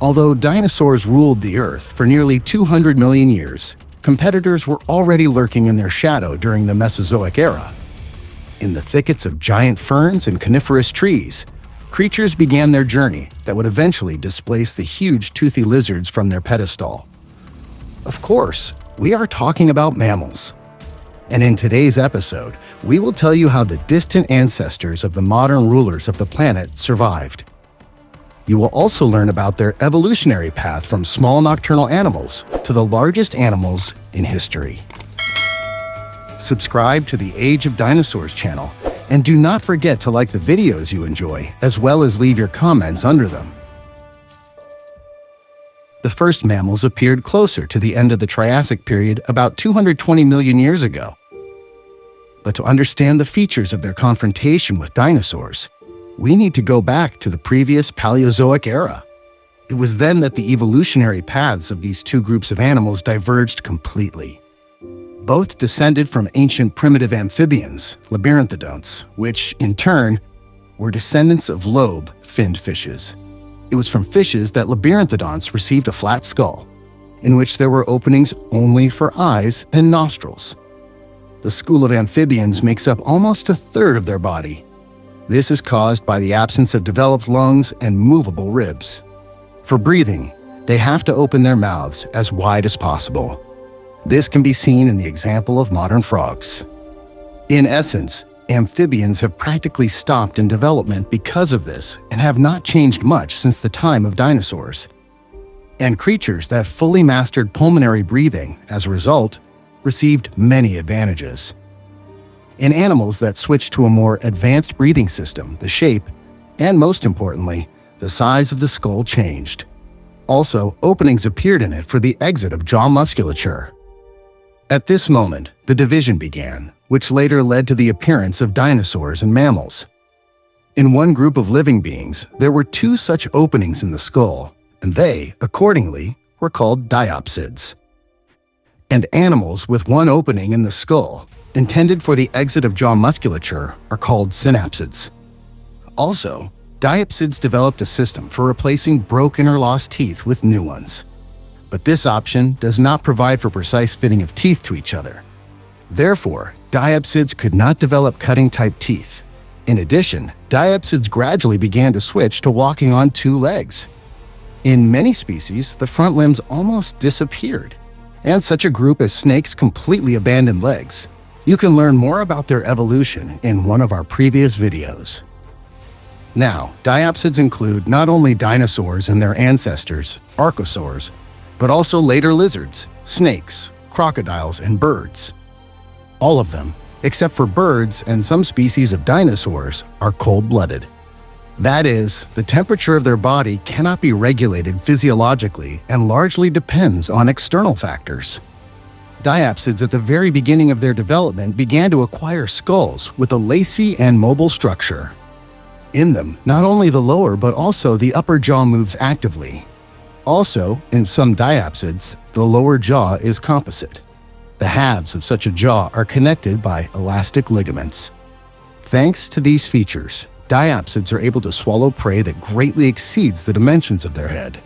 Although dinosaurs ruled the Earth for nearly 200 million years, competitors were already lurking in their shadow during the Mesozoic era. In the thickets of giant ferns and coniferous trees, creatures began their journey that would eventually displace the huge toothy lizards from their pedestal. Of course, we are talking about mammals. And in today's episode, we will tell you how the distant ancestors of the modern rulers of the planet survived. You will also learn about their evolutionary path from small nocturnal animals to the largest animals in history. Subscribe to the Age of Dinosaurs channel, and do not forget to like the videos you enjoy, as well as leave your comments under them. The first mammals appeared closer to the end of the Triassic period about 220 million years ago. But to understand the features of their confrontation with dinosaurs, we need to go back to the previous Paleozoic era. It was then that the evolutionary paths of these two groups of animals diverged completely. Both descended from ancient primitive amphibians, labyrinthodonts, which, in turn, were descendants of lobe-finned fishes. It was from fishes that labyrinthodonts received a flat skull, in which there were openings only for eyes and nostrils. The school of amphibians makes up almost a third of their body. This is caused by the absence of developed lungs and movable ribs. For breathing, they have to open their mouths as wide as possible. This can be seen in the example of modern frogs. In essence, amphibians have practically stopped in development because of this and have not changed much since the time of dinosaurs. And creatures that fully mastered pulmonary breathing, as a result, received many advantages. In animals that switched to a more advanced breathing system, the shape, and most importantly, the size of the skull changed. Also, openings appeared in it for the exit of jaw musculature. At this moment, the division began, which later led to the appearance of dinosaurs and mammals. In one group of living beings, there were two such openings in the skull, and they, accordingly, were called diapsids. And animals with one opening in the skull, intended for the exit of jaw musculature, are called synapsids. Also, diapsids developed a system for replacing broken or lost teeth with new ones. But this option does not provide for precise fitting of teeth to each other. Therefore, diapsids could not develop cutting-type teeth. In addition, diapsids gradually began to switch to walking on two legs. In many species, the front limbs almost disappeared, and such a group as snakes completely abandoned legs. You can learn more about their evolution in one of our previous videos. Now, diapsids include not only dinosaurs and their ancestors, archosaurs, but also later lizards, snakes, crocodiles, and birds. All of them, except for birds and some species of dinosaurs, are cold-blooded. That is, the temperature of their body cannot be regulated physiologically and largely depends on external factors. Diapsids at the very beginning of their development began to acquire skulls with a lacy and mobile structure. In them, not only the lower but also the upper jaw moves actively. Also, in some diapsids, the lower jaw is composite. The halves of such a jaw are connected by elastic ligaments. Thanks to these features, diapsids are able to swallow prey that greatly exceeds the dimensions of their head.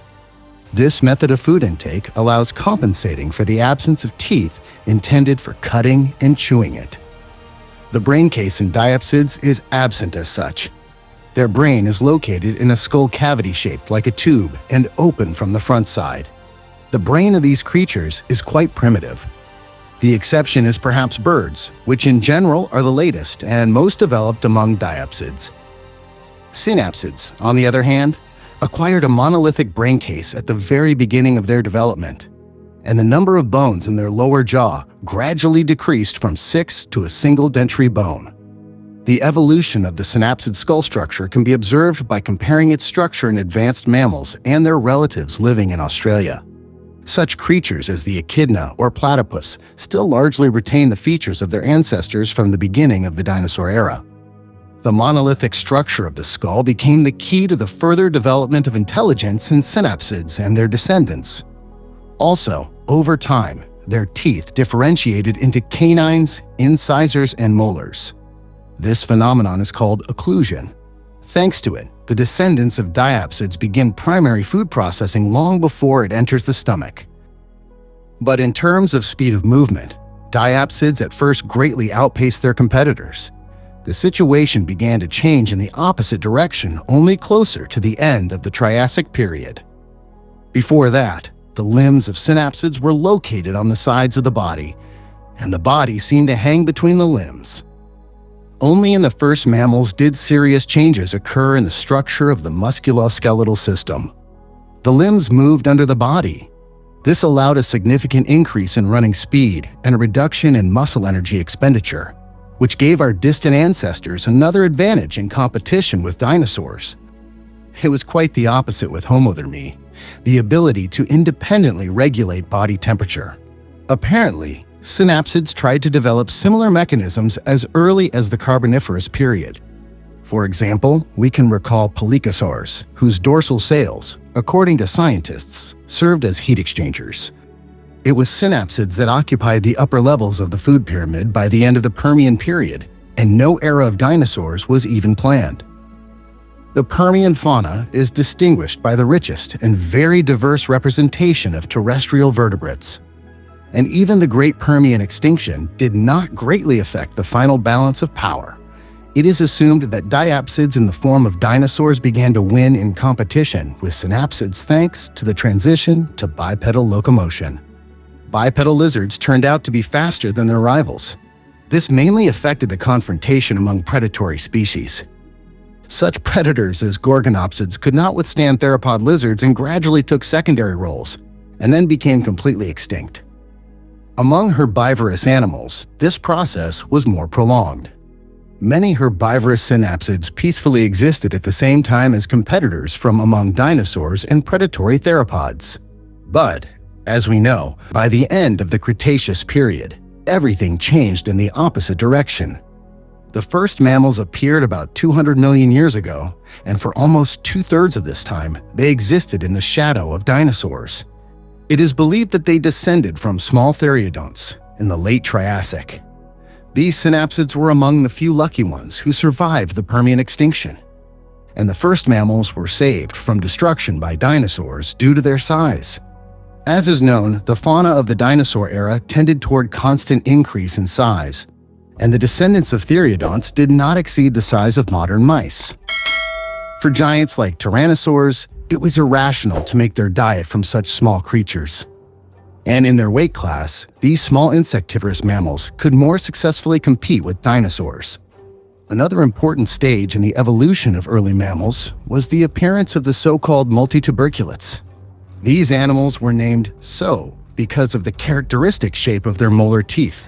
This method of food intake allows compensating for the absence of teeth intended for cutting and chewing it. The brain case in diapsids is absent as such. Their brain is located in a skull cavity shaped like a tube and open from the front side. The brain of these creatures is quite primitive. The exception is perhaps birds, which in general are the latest and most developed among diapsids. Synapsids, on the other hand, acquired a monolithic brain case at the very beginning of their development, and the number of bones in their lower jaw gradually decreased from 6 to a single dentary bone. The evolution of the synapsid skull structure can be observed by comparing its structure in advanced mammals and their relatives living in Australia. Such creatures as the echidna or platypus still largely retain the features of their ancestors from the beginning of the dinosaur era. The monolithic structure of the skull became the key to the further development of intelligence in synapsids and their descendants. Also, over time, their teeth differentiated into canines, incisors, and molars. This phenomenon is called occlusion. Thanks to it, the descendants of diapsids begin primary food processing long before it enters the stomach. But in terms of speed of movement, diapsids at first greatly outpaced their competitors. The situation began to change in the opposite direction only closer to the end of the Triassic period. Before that, the limbs of synapsids were located on the sides of the body, and the body seemed to hang between the limbs. Only in the first mammals did serious changes occur in the structure of the musculoskeletal system. The limbs moved under the body. This allowed a significant increase in running speed and a reduction in muscle energy expenditure, which gave our distant ancestors another advantage in competition with dinosaurs. It was quite the opposite with homothermy, the ability to independently regulate body temperature. Apparently, synapsids tried to develop similar mechanisms as early as the Carboniferous period. For example, we can recall Paleontology, whose dorsal sails, according to scientists, served as heat exchangers. It was synapsids that occupied the upper levels of the food pyramid by the end of the Permian period, and no era of dinosaurs was even planned. The Permian fauna is distinguished by the richest and very diverse representation of terrestrial vertebrates. And even the Great Permian Extinction did not greatly affect the final balance of power. It is assumed that diapsids in the form of dinosaurs began to win in competition with synapsids thanks to the transition to bipedal locomotion. Bipedal lizards turned out to be faster than their rivals. This mainly affected the confrontation among predatory species. Such predators as gorgonopsids could not withstand theropod lizards and gradually took secondary roles, and then became completely extinct. Among herbivorous animals, this process was more prolonged. Many herbivorous synapsids peacefully existed at the same time as competitors from among dinosaurs and predatory theropods. But, as we know, by the end of the Cretaceous period, everything changed in the opposite direction. The first mammals appeared about 200 million years ago, and for almost two-thirds of this time, they existed in the shadow of dinosaurs. It is believed that they descended from small theriodonts in the late Triassic. These synapsids were among the few lucky ones who survived the Permian extinction, and the first mammals were saved from destruction by dinosaurs due to their size. As is known, the fauna of the dinosaur era tended toward constant increase in size, and the descendants of theriodonts did not exceed the size of modern mice. For giants like tyrannosaurs, it was irrational to make their diet from such small creatures. And in their weight class, these small insectivorous mammals could more successfully compete with dinosaurs. Another important stage in the evolution of early mammals was the appearance of the so-called multituberculates. These animals were named so because of the characteristic shape of their molar teeth.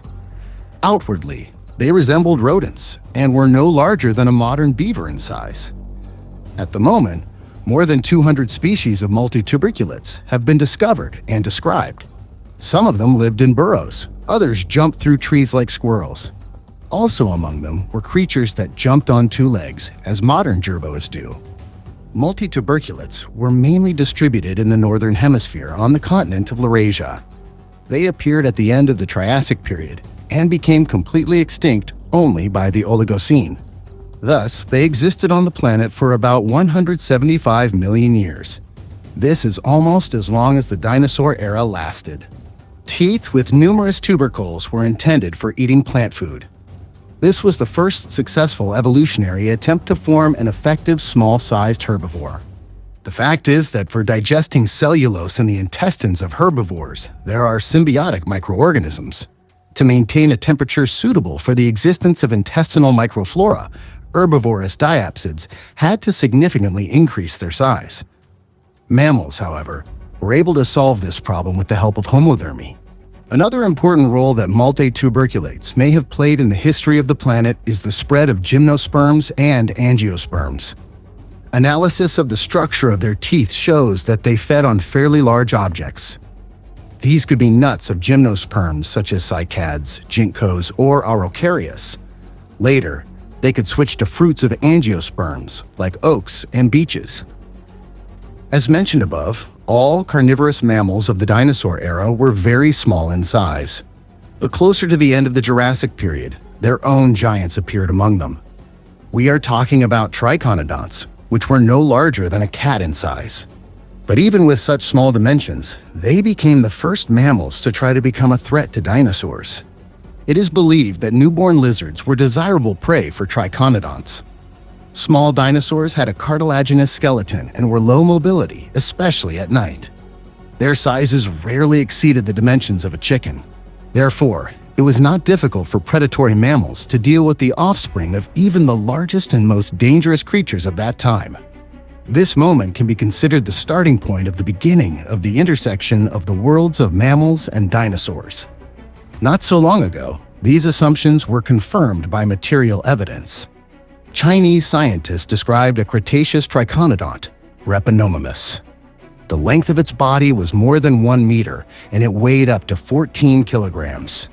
Outwardly, they resembled rodents and were no larger than a modern beaver in size. At the moment, more than 200 species of multituberculates have been discovered and described. Some of them lived in burrows, others jumped through trees like squirrels. Also among them were creatures that jumped on two legs, as modern gerboas do. Multituberculates were mainly distributed in the northern hemisphere on the continent of Laurasia. They appeared at the end of the Triassic period and became completely extinct only by the Oligocene. Thus, they existed on the planet for about 175 million years. This is almost as long as the dinosaur era lasted. Teeth with numerous tubercles were intended for eating plant food. This was the first successful evolutionary attempt to form an effective small-sized herbivore. The fact is that for digesting cellulose in the intestines of herbivores, there are symbiotic microorganisms. To maintain a temperature suitable for the existence of intestinal microflora, herbivorous diapsids had to significantly increase their size. Mammals, however, were able to solve this problem with the help of homothermy. Another important role that multituberculates may have played in the history of the planet is the spread of gymnosperms and angiosperms. Analysis of the structure of their teeth shows that they fed on fairly large objects. These could be nuts of gymnosperms such as cycads, ginkgos, or araucarias. Later, they could switch to fruits of angiosperms like oaks and beeches. As mentioned above, all carnivorous mammals of the dinosaur era were very small in size. But closer to the end of the Jurassic period, their own giants appeared among them. We are talking about triconodonts, which were no larger than a cat in size. But even with such small dimensions, they became the first mammals to try to become a threat to dinosaurs. It is believed that newborn lizards were desirable prey for triconodonts. Small dinosaurs had a cartilaginous skeleton and were low mobility, especially at night. Their sizes rarely exceeded the dimensions of a chicken. Therefore, it was not difficult for predatory mammals to deal with the offspring of even the largest and most dangerous creatures of that time. This moment can be considered the starting point of the beginning of the intersection of the worlds of mammals and dinosaurs. Not so long ago, these assumptions were confirmed by material evidence. Chinese scientists described a Cretaceous triconodont, Repenomamus. The length of its body was more than 1 meter, and it weighed up to 14 kilograms.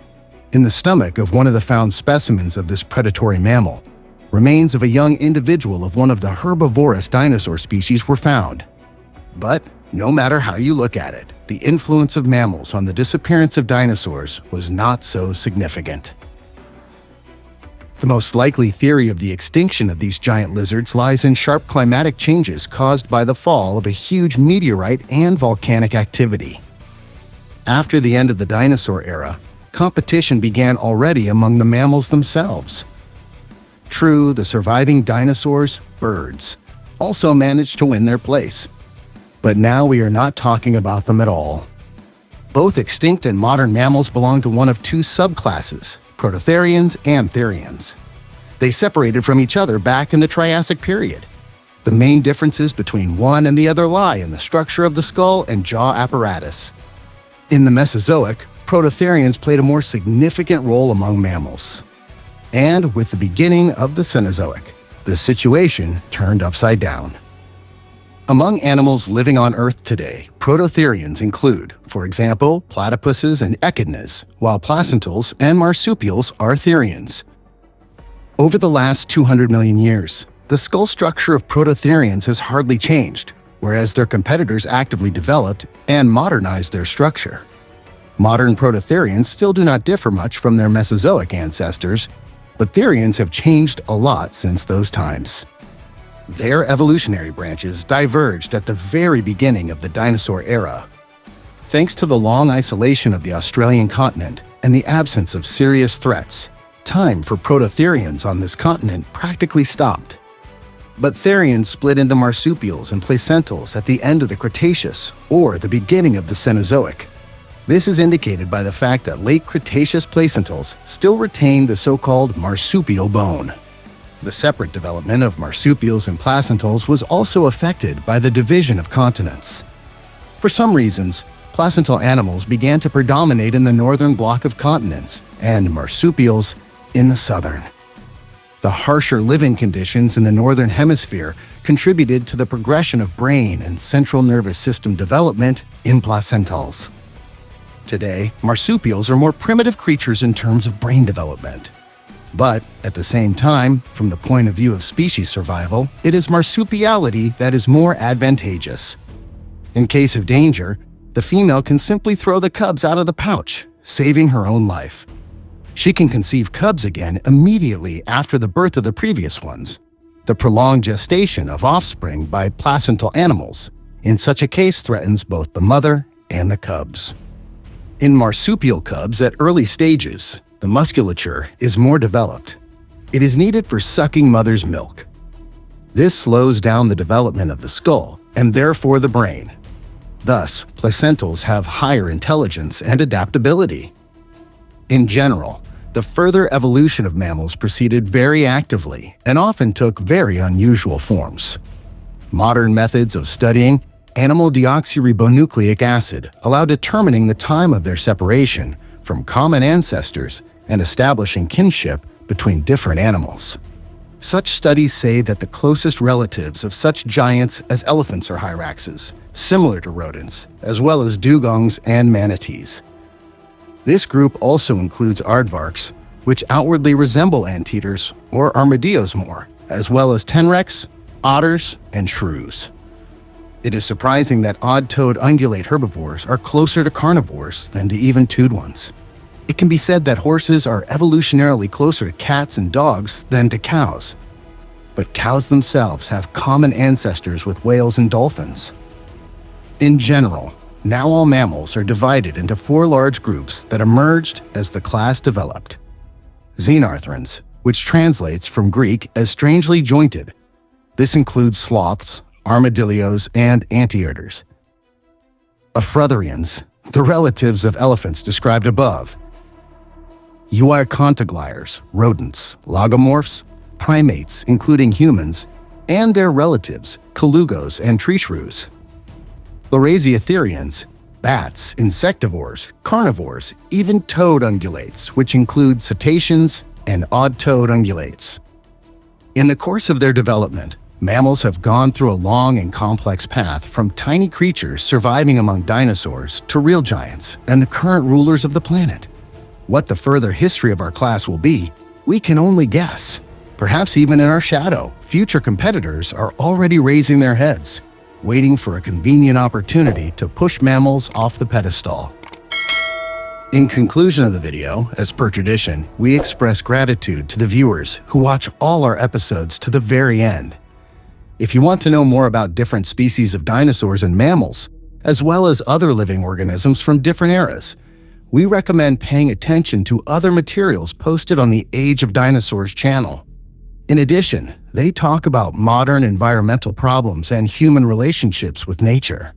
In the stomach of one of the found specimens of this predatory mammal, remains of a young individual of one of the herbivorous dinosaur species were found. But no matter how you look at it, the influence of mammals on the disappearance of dinosaurs was not so significant. The most likely theory of the extinction of these giant lizards lies in sharp climatic changes caused by the fall of a huge meteorite and volcanic activity. After the end of the dinosaur era, competition began already among the mammals themselves. True, the surviving dinosaurs, birds, also managed to win their place. But now we are not talking about them at all. Both extinct and modern mammals belong to one of two subclasses, Prototherians and Therians. They separated from each other back in the Triassic period. The main differences between one and the other lie in the structure of the skull and jaw apparatus. In the Mesozoic, Prototherians played a more significant role among mammals. And with the beginning of the Cenozoic, the situation turned upside down. Among animals living on Earth today, Prototherians include, for example, platypuses and echidnas, while placentals and marsupials are Therians. Over the last 200 million years, the skull structure of Prototherians has hardly changed, whereas their competitors actively developed and modernized their structure. Modern Prototherians still do not differ much from their Mesozoic ancestors, but Therians have changed a lot since those times. Their evolutionary branches diverged at the very beginning of the dinosaur era. Thanks to the long isolation of the Australian continent and the absence of serious threats, time for Prototherians on this continent practically stopped. But Therians split into marsupials and placentals at the end of the Cretaceous or the beginning of the Cenozoic. This is indicated by the fact that late Cretaceous placentals still retain the so-called marsupial bone. The separate development of marsupials and placentals was also affected by the division of continents. For some reasons, placental animals began to predominate in the northern block of continents, and marsupials in the southern. The harsher living conditions in the northern hemisphere contributed to the progression of brain and central nervous system development in placentals. Today, marsupials are more primitive creatures in terms of brain development. But, at the same time, from the point of view of species survival, it is marsupiality that is more advantageous. In case of danger, the female can simply throw the cubs out of the pouch, saving her own life. She can conceive cubs again immediately after the birth of the previous ones. The prolonged gestation of offspring by placental animals, in such a case, threatens both the mother and the cubs. In marsupial cubs at early stages, the musculature is more developed. It is needed for sucking mother's milk. This slows down the development of the skull and therefore the brain. Thus, placentals have higher intelligence and adaptability. In general, the further evolution of mammals proceeded very actively and often took very unusual forms. Modern methods of studying animal deoxyribonucleic acid allow determining the time of their separation from common ancestors and establishing kinship between different animals. Such studies say that the closest relatives of such giants as elephants are hyraxes, similar to rodents, as well as dugongs and manatees. This group also includes aardvarks, which outwardly resemble anteaters or armadillos more, as well as tenrecs, otters, and shrews. It is surprising that odd-toed ungulate herbivores are closer to carnivores than to even-toed ones. It can be said that horses are evolutionarily closer to cats and dogs than to cows. but cows themselves have common ancestors with whales and dolphins. In general, now all mammals are divided into 4 large groups that emerged as the class developed. Xenarthrans, which translates from Greek as strangely jointed. This includes sloths, armadillos, and anteaters. Afrotherians, the relatives of elephants described above. Euarchontoglires, rodents, lagomorphs, primates including humans, and their relatives, colugos and tree shrews. Laurasiatherians, bats, insectivores, carnivores, even toad ungulates, which include cetaceans and odd-toed ungulates. In the course of their development, mammals have gone through a long and complex path from tiny creatures surviving among dinosaurs to real giants and the current rulers of the planet. What the further history of our class will be, we can only guess. Perhaps even in our shadow, future competitors are already raising their heads, waiting for a convenient opportunity to push mammals off the pedestal. In conclusion of the video, as per tradition, we express gratitude to the viewers who watch all our episodes to the very end. If you want to know more about different species of dinosaurs and mammals, as well as other living organisms from different eras, we recommend paying attention to other materials posted on the Age of Dinosaurs channel. In addition, they talk about modern environmental problems and human relationships with nature.